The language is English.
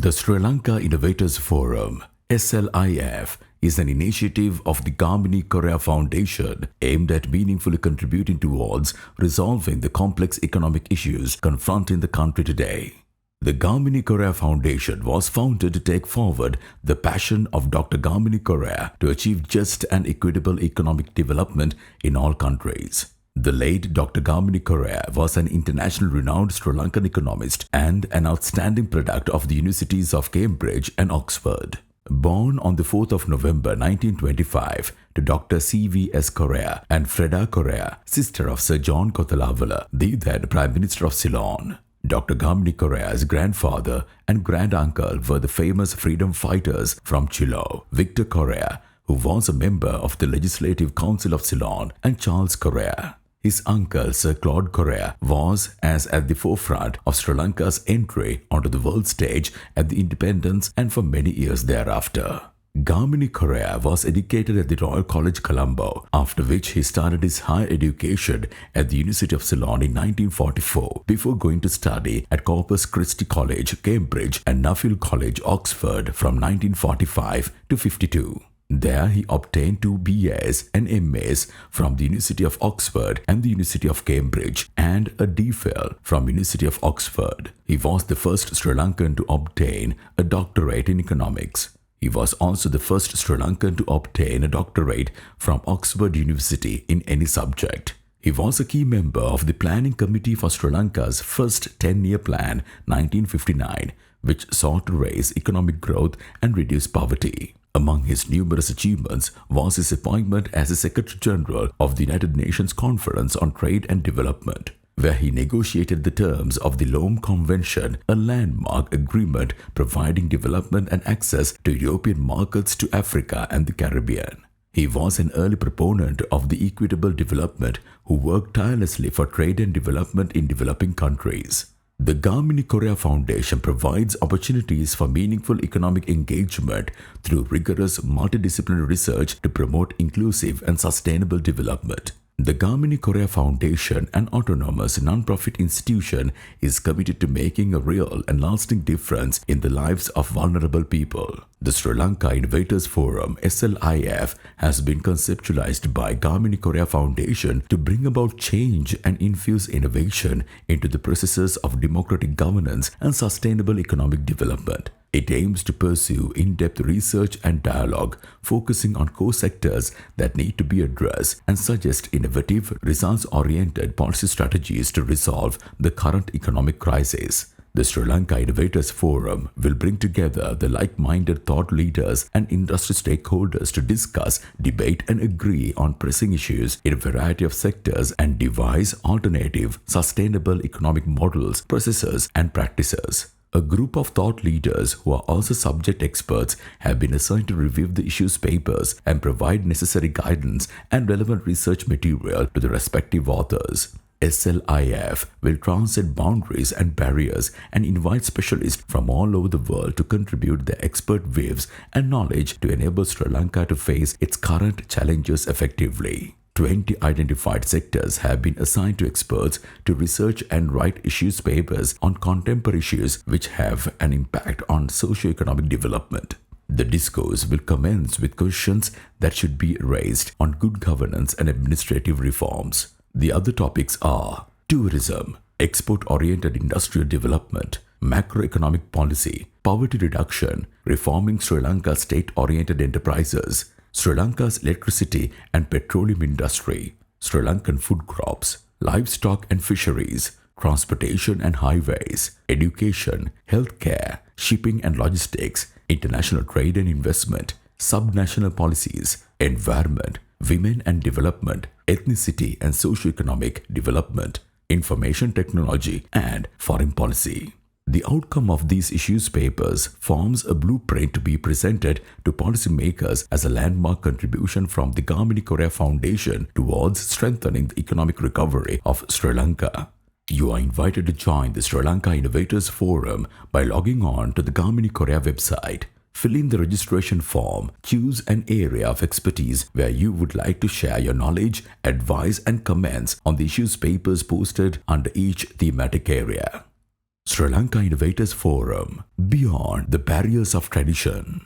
The Sri Lanka Innovators Forum, SLIF, is an initiative of the Gamani Corea Foundation aimed at meaningfully contributing towards resolving the complex economic issues confronting the country today. The Gamani Corea Foundation was founded to take forward the passion of Dr. Gamani Corea to achieve just and equitable economic development in all countries. The late Dr. Gamani Corea was an internationally renowned Sri Lankan economist and an outstanding product of the universities of Cambridge and Oxford. Born on the 4th of November 1925 to Dr. C.V.S. Corea and Freda Corea, sister of Sir John Kothalavala, the then Prime Minister of Ceylon. Dr. Gamani Corea's grandfather and granduncle were the famous freedom fighters from Chilo, Victor Corea, who was a member of the Legislative Council of Ceylon, and Charles Corea. His uncle, Sir Claude Corea, was at the forefront of Sri Lanka's entry onto the world stage at the independence and for many years thereafter. Gamani Corea was educated at the Royal College Colombo, after which he started his higher education at the University of Ceylon in 1944 before going to study at Corpus Christi College, Cambridge and Nuffield College, Oxford from 1945 to 52. There he obtained 2 BAs and MAs from the University of Oxford and the University of Cambridge and a DPhil from University of Oxford. He was the first Sri Lankan to obtain a doctorate in economics. He was also the first Sri Lankan to obtain a doctorate from Oxford University in any subject. He was a key member of the Planning Committee for Sri Lanka's first 10-year plan 1959, which sought to raise economic growth and reduce poverty. Among his numerous achievements was his appointment as the Secretary General of the United Nations Conference on Trade and Development, where he negotiated the terms of the Lome Convention, a landmark agreement providing development and access to European markets to Africa and the Caribbean. He was an early proponent of the equitable development who worked tirelessly for trade and development in developing countries. The Gamani Corea Foundation provides opportunities for meaningful economic engagement through rigorous multidisciplinary research to promote inclusive and sustainable development. The Gamani Corea Foundation, an autonomous non-profit institution, is committed to making a real and lasting difference in the lives of vulnerable people. The Sri Lanka Innovators Forum, SLIF, has been conceptualized by Gamani Corea Foundation to bring about change and infuse innovation into the processes of democratic governance and sustainable economic development. It aims to pursue in-depth research and dialogue, focusing on core sectors that need to be addressed and suggest innovative, results-oriented policy strategies to resolve the current economic crisis. The Sri Lanka Innovators Forum will bring together the like-minded thought leaders and industry stakeholders to discuss, debate and agree on pressing issues in a variety of sectors and devise alternative, sustainable economic models, processes and practices. A group of thought leaders who are also subject experts have been assigned to review the issues papers and provide necessary guidance and relevant research material to the respective authors. SLIF will transcend boundaries and barriers and invite specialists from all over the world to contribute their expert views and knowledge to enable Sri Lanka to face its current challenges effectively. 20 identified sectors have been assigned to experts to research and write issues papers on contemporary issues which have an impact on socio-economic development. The discourse will commence with questions that should be raised on good governance and administrative reforms. The other topics are tourism, export-oriented industrial development, macroeconomic policy, poverty reduction, reforming Sri Lanka's state-oriented enterprises, Sri Lanka's electricity and petroleum industry, Sri Lankan food crops, livestock and fisheries, transportation and highways, education, healthcare, shipping and logistics, international trade and investment, subnational policies, environment, women and development, ethnicity and socio-economic development, information technology and foreign policy. The outcome of these issues papers forms a blueprint to be presented to policymakers as a landmark contribution from the Gamani Corea Foundation towards strengthening the economic recovery of Sri Lanka. You are invited to join the Sri Lanka Innovators Forum by logging on to the Gamani Corea website. Fill in the registration form, choose an area of expertise where you would like to share your knowledge, advice and comments on the issues papers posted under each thematic area. Sri Lanka Innovators Forum, beyond the barriers of tradition.